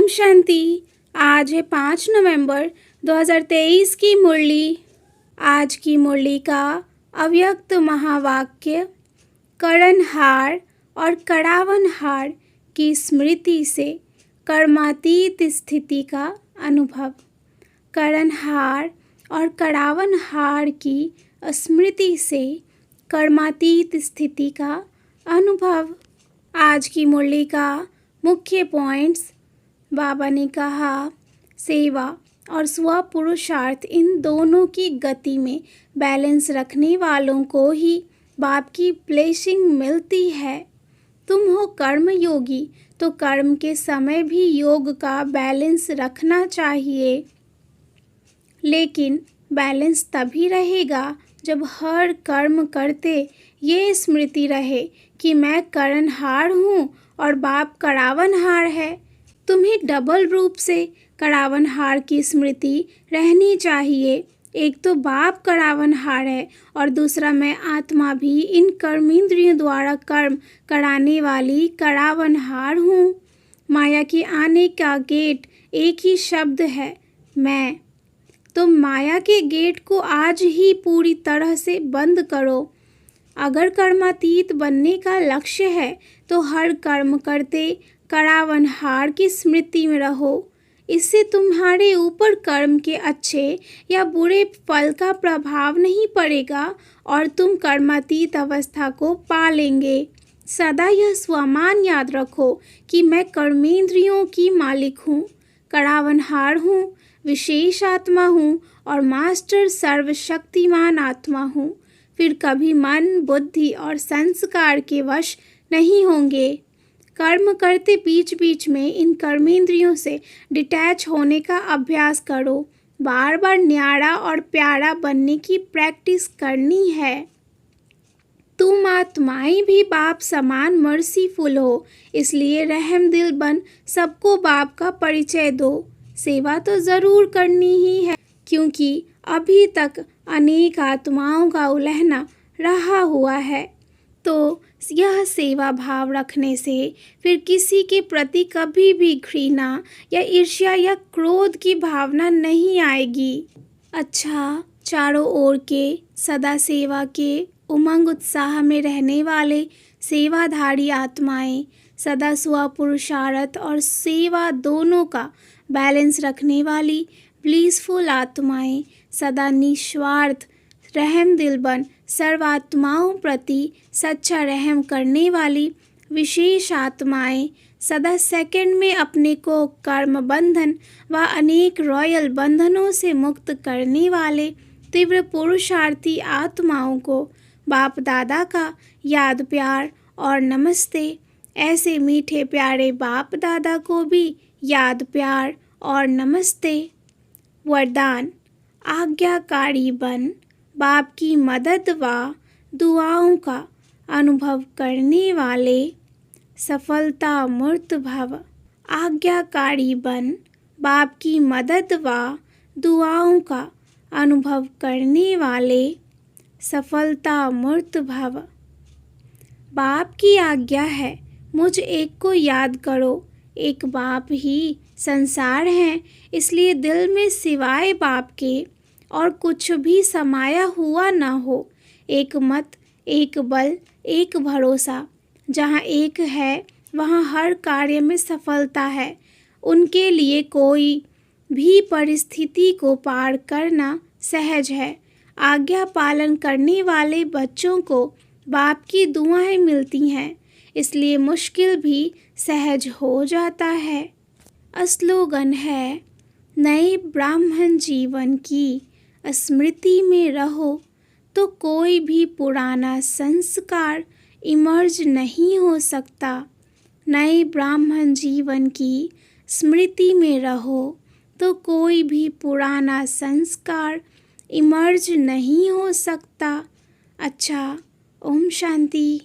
शांति। आज है 5 नवंबर 2023 की मुरली। आज की मुरली का अव्यक्त महावाक्य करणहार और कड़ावनहार की स्मृति से कर्मातीत स्थिति का अनुभव। करणहार और कड़ावनहार की स्मृति से कर्मातीत स्थिति का अनुभव। आज की मुरली का मुख्य पॉइंट्स। बाबा ने कहा सेवा और स्व पुरुषार्थ इन दोनों की गति में बैलेंस रखने वालों को ही बाप की ब्लेसिंग मिलती है। तुम हो कर्म योगी तो कर्म के समय भी योग का बैलेंस रखना चाहिए, लेकिन बैलेंस तभी रहेगा जब हर कर्म करते ये स्मृति रहे कि मैं करणहार हूँ और बाप कड़ावनहार है। तुम्हें डबल रूप से कड़ावनहार की स्मृति रहनी चाहिए। एक तो बाप कड़ावनहार है और दूसरा मैं आत्मा भी इन कर्मेंद्रियों द्वारा कर्म कराने वाली कड़ावनहार हूँ। माया के आने का गेट एक ही शब्द है, मैं। तो माया के गेट को आज ही पूरी तरह से बंद करो। अगर कर्मातीत बनने का लक्ष्य है तो हर कर्म करते कड़ावनहार की स्मृति में रहो। इससे तुम्हारे ऊपर कर्म के अच्छे या बुरे फल का प्रभाव नहीं पड़ेगा और तुम कर्मातीत अवस्था को पा लेंगे। सदा यह स्वमान याद रखो कि मैं कर्मेंद्रियों की मालिक हूँ, कड़ावनहार हूँ, विशेष आत्मा हूँ और मास्टर सर्वशक्तिमान आत्मा हूँ। फिर कभी मन, बुद्धि और संस्कार के वश नहीं होंगे। कर्म करते बीच बीच में इन कर्मेंद्रियों से डिटैच होने का अभ्यास करो। बार बार न्यारा और प्यारा बनने की प्रैक्टिस करनी है। तुम आत्माएं भी बाप समान मर्सीफुल हो, इसलिए रहम दिल बन सबको बाप का परिचय दो। सेवा तो ज़रूर करनी ही है, क्योंकि अभी तक अनेक आत्माओं का उलहना रहा हुआ है। तो यह सेवा भाव रखने से फिर किसी के प्रति कभी भी घृणा या ईर्ष्या या क्रोध की भावना नहीं आएगी। अच्छा, चारों ओर के सदा सेवा के उमंग उत्साह में रहने वाले सेवाधारी आत्माएं, सदा स्व पुरुषार्थ और सेवा दोनों का बैलेंस रखने वाली ब्लीसफुल आत्माएं, सदा निस्वार्थ रहम दिल बन सर्वात्माओं प्रति सच्चा रहम करने वाली विशेष आत्माएं, सदा सेकंड में अपने को कर्म बंधन व अनेक रॉयल बंधनों से मुक्त करने वाले तीव्र पुरुषार्थी आत्माओं को बाप दादा का याद प्यार और नमस्ते। ऐसे मीठे प्यारे बाप दादा को भी याद प्यार और नमस्ते। वरदान, आज्ञाकारी बन बाप की मदद व दुआओं का अनुभव करने वाले सफलता मूर्त भव। आज्ञाकारी बन बाप की मदद व दुआओं का अनुभव करने वाले सफलता मूर्त भव। बाप की आज्ञा है मुझ एक को याद करो। एक बाप ही संसार है, इसलिए दिल में सिवाय बाप के और कुछ भी समाया हुआ न हो। एक मत, एक बल, एक भरोसा। जहाँ एक है वहाँ हर कार्य में सफलता है। उनके लिए कोई भी परिस्थिति को पार करना सहज है। आज्ञा पालन करने वाले बच्चों को बाप की दुआएं मिलती हैं, इसलिए मुश्किल भी सहज हो जाता है। स्लोगन है, नए ब्राह्मण जीवन की स्मृति में रहो तो कोई भी पुराना संस्कार इमर्ज नहीं हो सकता। नए ब्राह्मण जीवन की स्मृति में रहो तो कोई भी पुराना संस्कार इमर्ज नहीं हो सकता। अच्छा, ओम शांति।